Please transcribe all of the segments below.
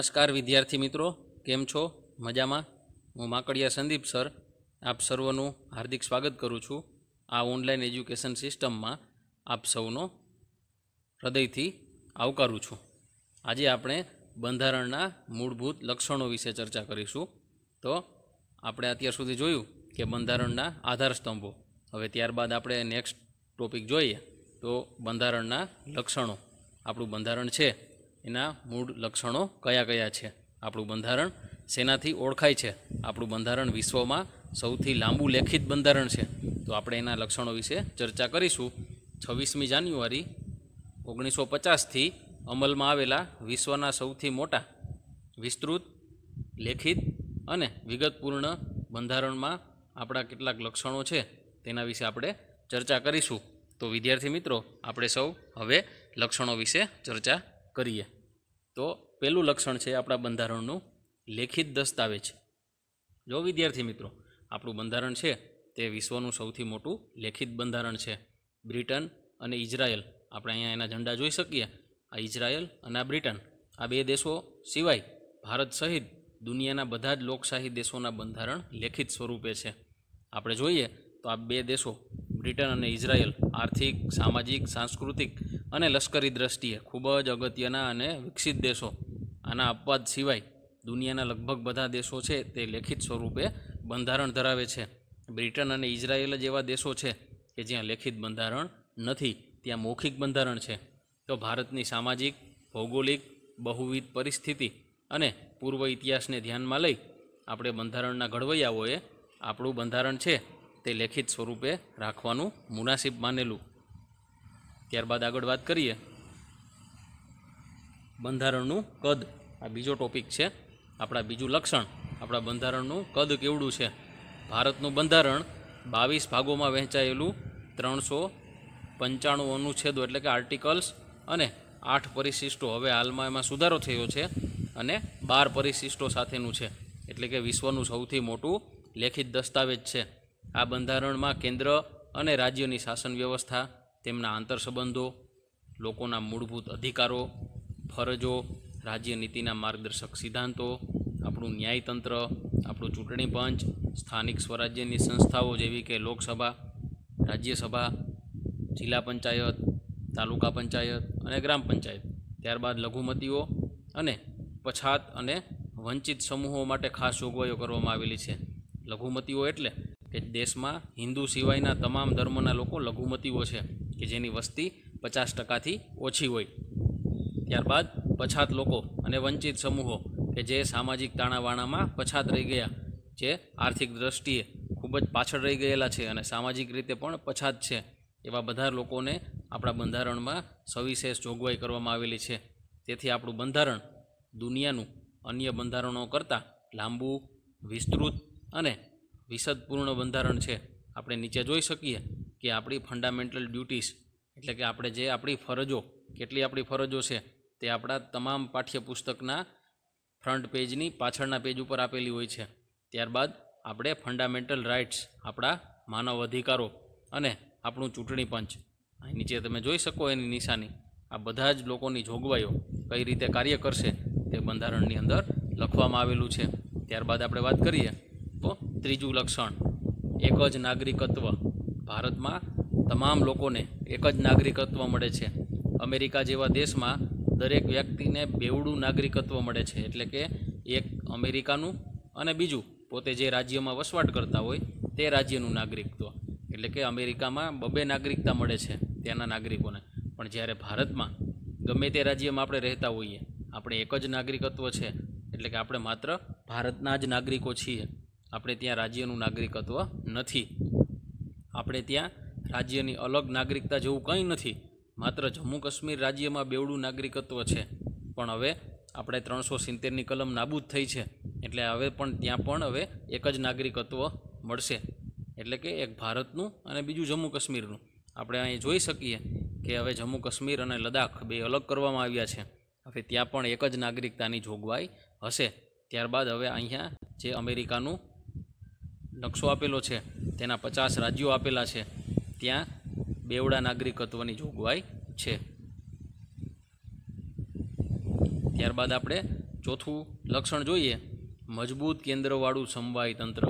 નમસ્કાર વિદ્યાર્થી મિત્રો, કેમ છો? મજામાં? હું માકડિયા સંદીપ સર આપ સર્વનું હાર્દિક સ્વાગત કરું છું. આ ઓનલાઈન એજ્યુકેશન સિસ્ટમમાં આપ સૌનો હૃદયથી આવકારું છું. આજે આપણે બંધારણના મૂળભૂત લક્ષણો વિશે ચર્ચા કરીશું. તો આપણે અત્યાર સુધી જોયું કે બંધારણના આધારસ્તંભો. હવે ત્યારબાદ આપણે નેક્સ્ટ ટોપિક જોઈએ તો બંધારણના લક્ષણો. આપણું બંધારણ છે એના મૂળ લક્ષણો કયા કયા છે? આપણું બંધારણ શેનાથી ઓળખાય છે? આપણું બંધારણ વિશ્વમાં સૌથી લાંબુ લેખિત બંધારણ છે. તો આપણે એના લક્ષણો વિશે ચર્ચા કરીશું. 26મી જાન્યુઆરી 1950થી અમલમાં આવેલા વિશ્વના સૌથી મોટા વિસ્તૃત લેખિત અને વિગતપૂર્ણ બંધારણમાં આપણા કેટલાક લક્ષણો છે તેના વિશે આપણે ચર્ચા કરીશું. તો વિદ્યાર્થી મિત્રો, આપણે સૌ હવે લક્ષણો વિશે ચર્ચા કરીએ. તો પહેલું લક્ષણ છે આપણા બંધારણનું લેખિત દસ્તાવેજ. જો વિદ્યાર્થી મિત્રો, આપણું બંધારણ છે તે વિશ્વનું સૌથી મોટું લેખિત બંધારણ છે. બ્રિટન અને ઇઝરાયલ, આપણે અહીંયા એના ઝંડા જોઈ શકીએ. આ ઇઝરાયલ અને આ બ્રિટન, આ બે દેશો સિવાય ભારત સહિત દુનિયાના બધા જ લોકશાહી દેશોના બંધારણ લેખિત સ્વરૂપે છે. આપણે જોઈએ તો આ બે દેશો બ્રિટન અને ઇઝરાયલ આર્થિક, સામાજિક, સાંસ્કૃતિક અને લશ્કરી દ્રષ્ટિએ ખૂબ જ અગત્યના અને વિકસિત દેશો. આના અપવાદ સિવાય દુનિયાના લગભગ બધા દેશો છે તે લેખિત સ્વરૂપે બંધારણ ધરાવે છે. બ્રિટન અને ઇઝરાયલ જ એવા દેશો છે કે જ્યાં લેખિત બંધારણ નથી, ત્યાં મૌખિક બંધારણ છે. તો ભારતની સામાજિક, ભૌગોલિક, બહુવિધ પરિસ્થિતિ અને પૂર્વ ઇતિહાસને ધ્યાનમાં લઈ આપણે બંધારણના ઘડવૈયાઓએ આપણું બંધારણ છે તે લેખિત સ્વરૂપે રાખવાનું મુનાસિબ માનેલું. ત્યારબાદ આગળ વાત કરીએ બંધારણનું કદ. આ બીજો ટોપિક છે. આપણા બીજું લક્ષણ, આપણા બંધારણનું કદ કેવડું છે. ભારતનું બંધારણ 22 ભાગોમાં વહેંચાયેલું, 395 અનુચ્છેદો એટલે કે આર્ટિકલ્સ અને 8 પરિશિષ્ટો, હવે હાલમાં એમાં સુધારો થયો છે, અને 12 પરિશિષ્ટો સાથેનું છે. એટલે કે વિશ્વનું સૌથી મોટું લેખિત દસ્તાવેજ છે. આ બંધારણમાં કેન્દ્ર અને રાજ્યની શાસન વ્યવસ્થા, તેમના આંતરસંબંધો, લોકોના મૂળભૂત અધિકારો, ફરજો, રાજ્ય નીતિના માર્ગદર્શક સિદ્ધાંતો, આપણું ન્યાયતંત્ર, આપણું ચૂંટણી પંચ, સ્થાનિક સ્વરાજ્યની સંસ્થાઓ જેવી કે લોકસભા, રાજ્યસભા, જિલ્લા પંચાયત, તાલુકા પંચાયત અને ગ્રામ પંચાયત. ત્યારબાદ લઘુમતીઓ અને પછાત અને વંચિત સમૂહો માટે ખાસ જોગવાઈઓ કરવામાં આવેલી છે. લઘુમતીઓ એટલે કે દેશમાં હિન્દુ સિવાયના તમામ ધર્મના લોકો લઘુમતીઓ છે કે જેની વસ્તી 50%થી ઓછી હોય. ત્યારબાદ પછાત લોકો અને વંચિત સમૂહો કે જે સામાજિક તાણાવાણામાં પછાત રહી ગયા, જે આર્થિક દ્રષ્ટિએ ખૂબ જ પાછળ રહી ગયેલા છે અને સામાજિક રીતે પણ પછાત છે, એવા બધા લોકોને આપણા બંધારણમાં સવિશેષ જોગવાઈ કરવામાં આવેલી છે. તેથી આપણું બંધારણ દુનિયાનું અન્ય બંધારણો કરતાં લાંબુ, વિસ્તૃત અને વિશદપૂર્ણ બંધારણ છે. આપણે નીચે જોઈ શકીએ કે આપણી ફંડામેન્ટલ ડ્યુટીઝ એટલે કે આપણે જે આપણી ફરજો, કેટલી આપણી ફરજો છે તે આપણા તમામ પાઠ્યપુસ્તકના ફ્રન્ટ પેજની પાછળના પેજ ઉપર આપેલી હોય છે. ત્યારબાદ આપણે ફંડામેન્ટલ રાઇટ્સ, આપણા માનવ અધિકારો અને આપણું ચૂંટણી પંચ, અહીં નીચે તમે જોઈ શકો એની નિશાની, આ બધા જ લોકોની જોગવાઈઓ કઈ રીતે કાર્ય કરશે તે બંધારણની અંદર લખવામાં આવેલું છે. ત્યારબાદ આપણે વાત કરીએ તો ત્રીજું લક્ષણ, એક જ નાગરિકત્વ. ભારતમાં તમામ લોકોને એક જ નાગરિકત્વ મળે છે. અમેરિકા જેવા દેશમાં દરેક વ્યક્તિને બેવડું નાગરિકત્વ મળે છે. એટલે કે એક અમેરિકાનું અને બીજું પોતે જે રાજ્યમાં વસવાટ કરતા હોય તે રાજ્યનું નાગરિકત્વ. એટલે કે અમેરિકામાં 2 નાગરિકતા મળે છે ત્યાંના નાગરિકોને, પણ જ્યારે ભારતમાં ગમે તે રાજ્યમાં આપણે રહેતા હોઈએ, આપણે એક જ નાગરિકત્વ છે. એટલે કે આપણે માત્ર ભારતના જ નાગરિકો છીએ. આપણે ત્યાં રાજ્યનું નાગરિકત્વ નથી. આપણે ત્યાં રાજ્યની અલગ નાગરિકતા જેવું કંઈ નથી. માત્ર જમ્મુ કાશ્મીર રાજ્યમાં બેવડું નાગરિકત્વ છે. પણ હવે આપણે 370ની કલમ નાબૂદ થઈ છે, એટલે હવે પણ ત્યાં પણ હવે એક જ નાગરિકત્વ મળશે. એટલે કે એક ભારતનું અને બીજું જમ્મુ કાશ્મીરનું. આપણે અહીં જોઈ શકીએ કે હવે જમ્મુ કાશ્મીર અને લદ્દાખ બે અલગ કરવામાં આવ્યા છે. હવે ત્યાં પણ એક જ નાગરિકતાની જોગવાઈ હશે. ત્યારબાદ હવે અહીંયા જે અમેરિકાનું નકશો આપેલો છે તેના 50 રાજ્યો આપેલા છે, ત્યાં બેવડા નાગરિકત્વની જોગવાઈ છે. ત્યારબાદ આપણે ચોથું લક્ષણ જોઈએ, મજબૂત કેન્દ્રવાળું સમવાય તંત્ર.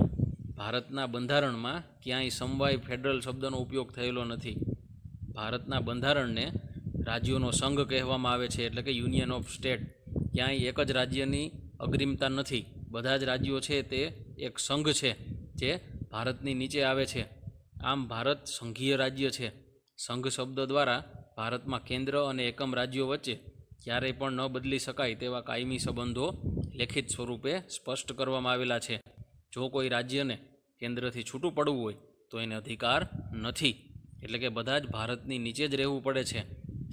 ભારતના બંધારણમાં ક્યાંય સમવાય ફેડરલ શબ્દનો ઉપયોગ થયેલો નથી. ભારતના બંધારણને રાજ્યોનો સંઘ કહેવામાં આવે છે, એટલે કે યુનિયન ઓફ સ્ટેટ. ક્યાંય એક જ રાજ્યની અગ્રીમતા નથી. બધા જ રાજ્યો છે તે એક સંઘ છે જે ભારતની નીચે આવે છે. આમ ભારત સંઘીય રાજ્ય છે. સંઘ શબ્દ દ્વારા ભારતમાં કેન્દ્ર અને એકમ રાજ્યો વચ્ચે ક્યારેય પણ ન બદલી શકાય તેવા કાયમી સંબંધો લેખિત સ્વરૂપે સ્પષ્ટ કરવામાં આવેલા છે. જો કોઈ રાજ્યને કેન્દ્રથી છૂટું પડવું હોય તો એને અધિકાર નથી, એટલે કે બધા જ ભારતની નીચે જ રહેવું પડે છે.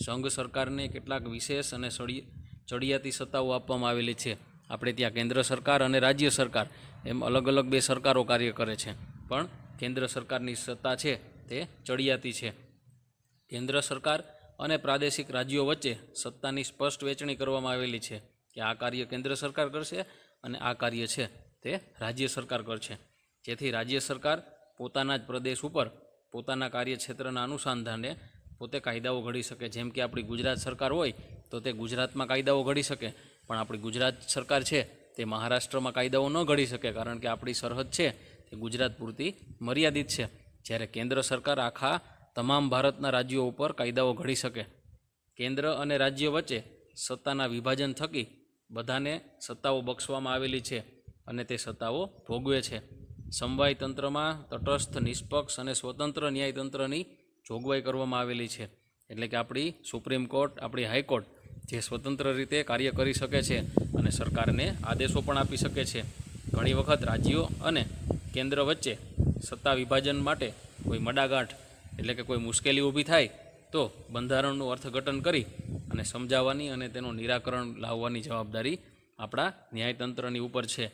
સંઘ સરકારને કેટલાક વિશેષ અને ચડિયાતી સત્તાઓ આપવામાં આવેલી છે. આપણે ત્યાં કેન્દ્ર સરકાર અને રાજ્ય સરકાર એમ અલગ અલગ બે સરકારો કાર્ય કરે છે, પણ કેન્દ્ર સરકારની સત્તા છે તે ચડિયાતી છે. કેન્દ્ર સરકાર અને પ્રાદેશિક રાજ્યો વચ્ચે સત્તાની સ્પષ્ટ વહેંચણી કરવામાં આવેલી છે કે આ કાર્ય કેન્દ્ર સરકાર કરશે અને આ કાર્ય છે તે રાજ્ય સરકાર કરશે. જેથી રાજ્ય સરકાર પોતાના જ પ્રદેશ ઉપર પોતાના કાર્યક્ષેત્રના અનુસંધાને પોતે કાયદાઓ ઘડી શકે. જેમ કે આપણી ગુજરાત સરકાર હોય તો તે ગુજરાતમાં કાયદાઓ ઘડી શકે, પણ આપણી ગુજરાત સરકાર છે તે મહારાષ્ટ્રમાં કાયદાઓ ન ઘડી શકે, કારણ કે આપણી સરહદ છે તે ગુજરાત પૂરતી મર્યાદિત છે. જ્યારે કેન્દ્ર સરકાર આખા તમામ ભારતના રાજ્યો ઉપર કાયદાઓ ઘડી શકે. કેન્દ્ર અને રાજ્ય વચ્ચે સત્તાના વિભાજન થકી બધાને સત્તાઓ બક્ષવામાં આવેલી છે અને તે સત્તાઓ ભોગવે છે. સમવાય તંત્રમાં તટસ્થ, નિષ્પક્ષ અને સ્વતંત્ર ન્યાયતંત્રની જોગવાઈ કરવામાં આવેલી છે. એટલે કે આપણી સુપ્રીમ કોર્ટ, આપણી હાઈકોર્ટ જે સ્વતંત્ર રીતે કાર્ય કરી શકે છે અને સરકારને આદેશો પણ આપી શકે છે. ઘણી વખત રાજ્યો અને કેન્દ્ર વચ્ચે સત્તા વિભાજન માટે કોઈ મડાગાંઠ એટલે કે કોઈ મુશ્કેલી ઊભી થાય તો બંધારણનું અર્થઘટન કરી અને સમજાવવાની અને તેનું નિરાકરણ લાવવાની જવાબદારી આપણા ન્યાયતંત્રની ઉપર છે.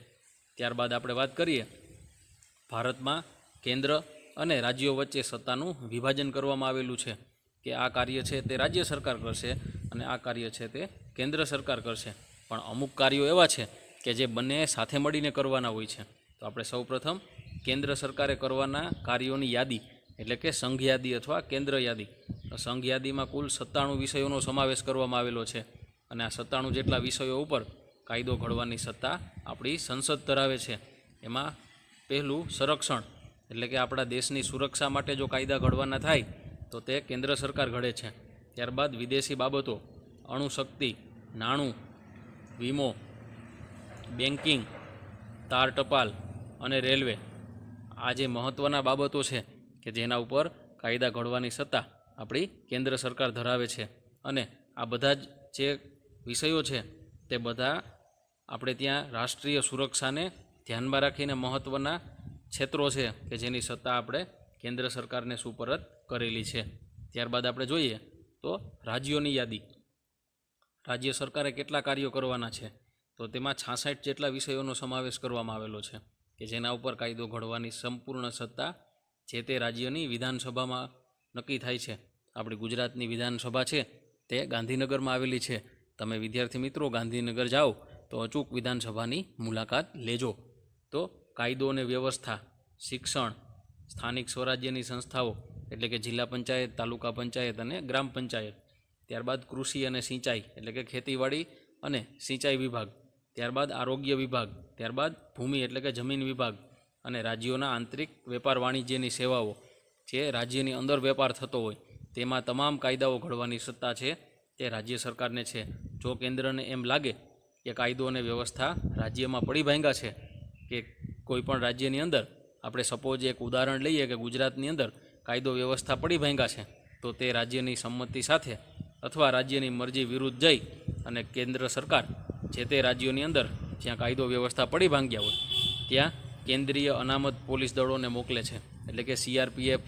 ત્યારબાદ આપણે વાત કરીએ, ભારતમાં કેન્દ્ર અને રાજ્યો વચ્ચે સત્તાનું વિભાજન કરવામાં આવેલું છે કે આ કાર્ય છે તે રાજ્ય સરકાર કરશે અને આ કાર્ય છે તે કેન્દ્ર સરકાર કરશે. પણ અમુક કાર્યો એવા છે કે જે બંને સાથે મળીને કરવાના હોય છે. તો આપણે સૌપ્રથમ કેન્દ્ર સરકારે કરવાના કાર્યોની યાદી એટલે કે સંઘ યાદી અથવા કેન્દ્ર યાદી. સંઘ યાદીમાં કુલ 97 વિષયોનો સમાવેશ કરવામાં આવેલો છે અને આ 97 જેટલા વિષયો ઉપર કાયદો ઘડવાની સત્તા આપણી સંસદ ધરાવે છે. એમાં પહેલું સંરક્ષણ એટલે કે આપણા દેશની સુરક્ષા માટે જો કાયદા ઘડવાના થાય તો તે કેન્દ્ર સરકાર ઘડે છે. ત્યારબાદ વિદેશી બાબતો, અણુશક્તિ, નાણું, વીમો, બેન્કિંગ, તાર ટપાલ અને રેલવે, આ જે મહત્ત્વના બાબતો છે કે જેના ઉપર કાયદા ઘડવાની સત્તા આપણી કેન્દ્ર સરકાર ધરાવે છે. અને આ બધા જ જે વિષયો છે તે બધા આપણે ત્યાં રાષ્ટ્રીય સુરક્ષાને ધ્યાનમાં રાખીને મહત્ત્વના ક્ષેત્રો છે કે જેની સત્તા આપણે કેન્દ્ર સરકારને સુપરત કરેલી છે. ત્યારબાદ આપણે જોઈએ તો રાજ્યોની યાદી. રાજ્ય સરકારે કેટલા કાર્યો કરવાના છે તો તેમાં 66 જેટલા વિષયોનો સમાવેશ કરવામાં આવેલો છે કે જેના ઉપર કાયદો ઘડવાની સંપૂર્ણ સત્તા જે તે રાજ્યની વિધાનસભામાં નક્કી થાય છે. આપણી ગુજરાતની વિધાનસભા છે તે ગાંધીનગરમાં આવેલી છે. તમે વિદ્યાર્થી મિત્રો ગાંધીનગર જાઓ તો અચૂક વિધાનસભાની મુલાકાત લેજો. તો કાયદો અને વ્યવસ્થા, શિક્ષણ, સ્થાનિક સ્વરાજ્યની સંસ્થાઓ એટલે કે જિલ્લા પંચાયત, તાલુકા પંચાયત અને ગ્રામ પંચાયત. ત્યારબાદ કૃષિ અને સિંચાઈ એટલે કે ખેતીવાડી અને સિંચાઈ વિભાગ. ત્યારબાદ આરોગ્ય વિભાગ. ત્યારબાદ ભૂમિ એટલે કે જમીન વિભાગ અને રાજ્યોના આંતરિક વેપાર વાણિજ્યની સેવાઓ જે રાજ્યની અંદર વેપાર થતો હોય તેમાં તમામ કાયદાઓ ઘડવાની સત્તા છે તે રાજ્ય સરકારને છે. જો કેન્દ્રને એમ લાગે કે કાયદો અને વ્યવસ્થા રાજ્યમાં પડી ભાંગ્યા છે કે કોઈ પણ રાજ્યની અંદર આપણે સપોઝ એક ઉદાહરણ લઈએ કે ગુજરાતની અંદર કાયદો વ્યવસ્થા પડી ભાંગ્યા છે તો તે રાજ્યની સંમતિ સાથે અથવા રાજ્યની મરજી વિરુદ્ધ જઈ અને કેન્દ્ર સરકાર જે તે રાજ્યોની અંદર જ્યાં કાયદો વ્યવસ્થા પડી ભાંગ્યા હોય ત્યાં કેન્દ્રીય અનામત પોલીસ દળોને મોકલે છે. એટલે કે CRPF,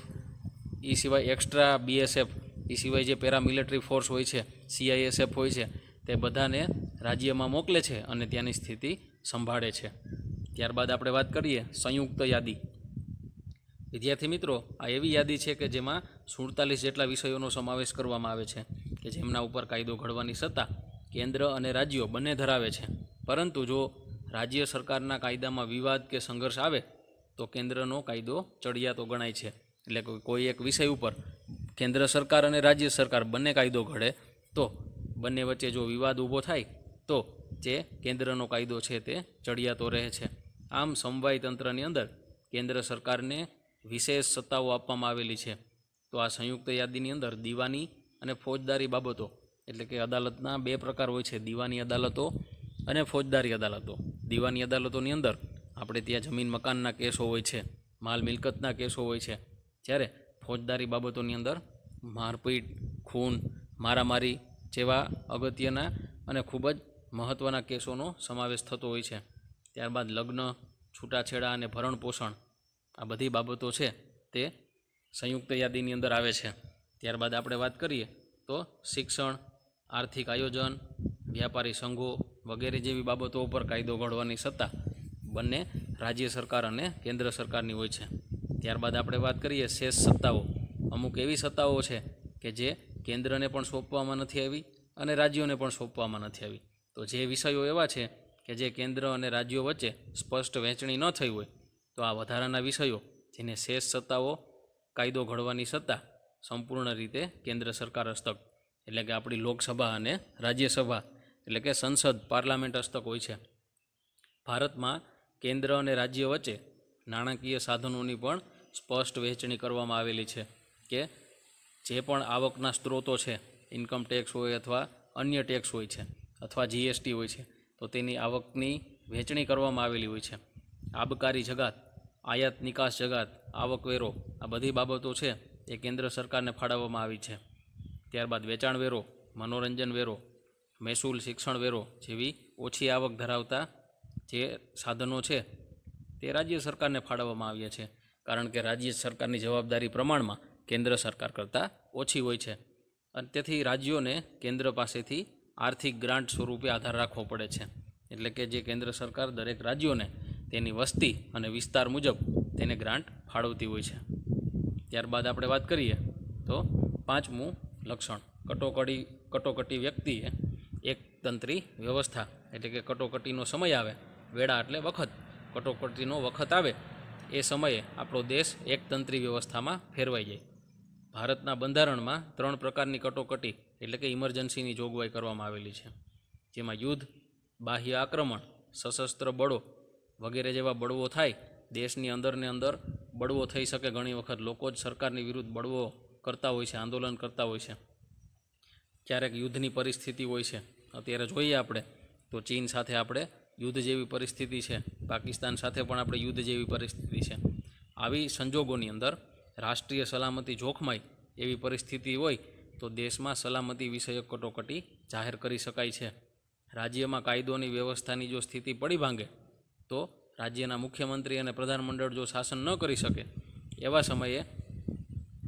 એ સિવાય એક્સ્ટ્રા BSF, એ સિવાય જે પેરામિલિટરી ફોર્સ હોય છે, CISF હોય છે, તે બધાને રાજ્યમાં મોકલે છે અને ત્યાંની સ્થિતિ સંભાળે છે. ત્યારબાદ આપણે વાત કરીએ સંયુક્ત યાદી. વિદ્યાર્થી મિત્રો, આ એવી યાદી છે કે જેમાં 47 જેટલા વિષયોનો સમાવેશ કરવામાં આવે છે કે જેમના ઉપર કાયદો ઘડવાની સત્તા કેન્દ્ર અને રાજ્યો બંને ધરાવે છે. પરંતુ જો રાજ્ય સરકારના કાયદામાં વિવાદ કે સંઘર્ષ આવે તો કેન્દ્રનો કાયદો ચડિયાતો ગણાય છે. એટલે કોઈ એક વિષય ઉપર કેન્દ્ર સરકાર અને રાજ્ય સરકાર બંને કાયદો ઘડે તો બંને વચ્ચે જો વિવાદ ઊભો થાય તો જે કેન્દ્રનો કાયદો છે તે ચડિયાતો રહે છે. આમ સમવાય તંત્રની અંદર કેન્દ્ર સરકારને વિશેષ સત્તાઓ આપવામાં આવેલી છે. તો આ સંયુક્ત યાદીની અંદર દીવાની અને ફોજદારી બાબતો એટલે કે અદાલતના બે પ્રકાર હોય છે, દીવાની અદાલતો અને ફોજદારી અદાલતો. દીવાની અદાલતોની અંદર આપણે ત્યાં જમીન મકાનના કેસો હોય છે, માલ મિલકતના કેસો હોય છે, જ્યારે ફોજદારી બાબતોની અંદર મારપીટ, ખૂન, મારામારી જેવા અગત્યના અને ખૂબ જ મહત્ત્વના કેસોનો સમાવેશ થતો હોય છે. ત્યારબાદ લગ્ન, છૂટાછેડા અને ભરણપોષણ આ બધી બાબતો છે તે સંયુક્ત યાદીની અંદર આવે છે. ત્યારબાદ આપણે વાત કરીએ તો શિક્ષણ, આર્થિક આયોજન, વ્યાપારી સંઘો વગેરે જેવી બાબતો ઉપર કાયદો ઘડવાની સત્તા બંને રાજ્ય સરકાર અને કેન્દ્ર સરકારની હોય છે. ત્યારબાદ આપણે વાત કરીએ શેષ સત્તાઓ. અમુક એવી સત્તાઓ છે કે જે કેન્દ્રને પણ સોંપવામાં નથી આવી અને રાજ્યોને પણ સોંપવામાં નથી આવી. તો જે વિષયો એવા છે કે જે કેન્દ્ર અને રાજ્યો વચ્ચે સ્પષ્ટ વહેંચણી ન થઈ હોય તો આ વધારાના વિષયો જેને શેષ સત્તાઓ, કાયદો ઘડવાની સત્તા સંપૂર્ણ રીતે કેન્દ્ર સરકાર હસ્તક એટલે કે આપણી લોકસભા અને રાજ્યસભા એટલે કે સંસદ પાર્લામેન્ટ હસ્તક હોય છે. ભારતમાં કેન્દ્ર અને રાજ્ય વચ્ચે નાણાકીય સાધનોની પણ સ્પષ્ટ વહેંચણી કરવામાં આવેલી છે કે જે પણ આવકના સ્ત્રોતો છે, ઇન્કમ ટેક્સ હોય અથવા અન્ય ટેક્સ હોય છે અથવા જીએસટી હોય છે, તો તેની આવકની વહેંચણી કરવામાં આવેલી હોય છે. આબકારી જગાત, આયાત નિકાસ જગાત, આવકવેરો આ બધી બાબતો છે એ કેન્દ્ર સરકારને ફાળવવામાં આવી છે. ત્યારબાદ વેચાણ વેરો, મનોરંજન વેરો, મહેસૂલ, શિક્ષણ વેરો જેવી ઓછી આવક ધરાવતા જે સાધનો છે તે રાજ્ય સરકારને ફાળવવામાં આવ્યા છે, કારણ કે રાજ્ય સરકારની જવાબદારી પ્રમાણમાં કેન્દ્ર સરકાર કરતાં ઓછી હોય છે અને તેથી રાજ્યોને કેન્દ્ર પાસેથી આર્થિક ગ્રાન્ટ સ્વરૂપે આધાર રાખવો પડે છે. એટલે કે જે કેન્દ્ર સરકાર દરેક રાજ્યોને તેની વસ્તી અને વિસ્તાર મુજબ તેને ગ્રાન્ટ ફાળવતી હોય છે. ત્યારબાદ આપણે વાત કરીએ તો પાંચમું લક્ષણ કટોકટી વ્યક્તિએ એકતંત્રી વ્યવસ્થા એટલે કે કટોકટીનો સમય આવે, વેળા એટલે વખત, કટોકટીનો વખત આવે એ સમયે આપણો દેશ એકતંત્રી વ્યવસ્થામાં ફેરવાઈ જાય. ભારતના બંધારણમાં 3 પ્રકારની કટોકટી એટલે કે ઇમરજન્સીની જોગવાઈ કરવામાં આવેલી છે, જેમાં યુદ્ધ, બાહ્ય આક્રમણ, સશસ્ત્ર બળો વગેરે જેવા બળવો થાય. દેશની અંદરને અંદર બળવો થઈ શકે, ઘણી વખત લોકો જ સરકારની વિરુદ્ધ બળવો કરતા હોય છે, આંદોલન કરતા હોય છે. ક્યારેક યુદ્ધની પરિસ્થિતિ હોય છે. અત્યારે જોઈએ આપણે તો ચીન સાથે આપણે યુદ્ધ જેવી પરિસ્થિતિ છે, પાકિસ્તાન સાથે પણ આપણે યુદ્ધ જેવી પરિસ્થિતિ છે. આવી સંજોગોની અંદર રાષ્ટ્રીય સલામતી જોખમાય એવી પરિસ્થિતિ હોય તો દેશમાં સલામતી વિષયક કટોકટી જાહેર કરી શકાય છે. રાજ્યમાં કાયદોની વ્યવસ્થાની જો સ્થિતિ પડી ભાંગે તો રાજ્યના મુખ્યમંત્રી અને પ્રધાનમંડળ જો શાસન ન કરી શકે એવા સમયે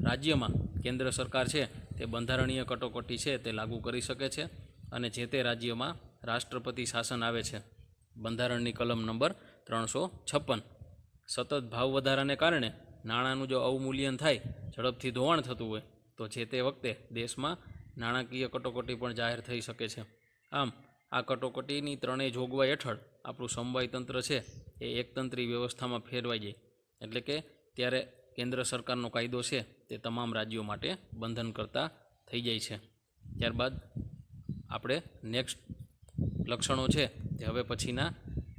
રાજ્યમાં કેન્દ્ર સરકાર છે તે બંધારણીય કટોકટી છે તે લાગુ કરી શકે છે અને જે તે રાજ્યમાં રાષ્ટ્રપતિ શાસન આવે છે. બંધારણની કલમ નંબર 356. સતત ભાવ વધારાને કારણે નાણાંનું જો અવમૂલ્યન થાય, ઝડપથી ધોવાણ થતું હોય તો જે તે વખતે દેશમાં નાણાકીય કટોકટી પણ જાહેર થઈ શકે છે. આમ આ કટોકટીની ત્રણેય જોગવાઈ હેઠળ આપણું સમવાય તંત્ર છે એ એકતંત્રી વ્યવસ્થામાં ફેરવાઈ જાય. એટલે કે ત્યારે કેન્દ્ર સરકારનો કાયદો છે તે તમામ રાજ્યો માટે બંધનકર્તા થઈ જાય છે. ત્યારબાદ આપણે નેક્સ્ટ લક્ષણો છે તે હવે પછીના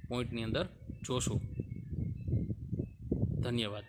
પોઈન્ટની અંદર જોશું. ધન્યવાદ.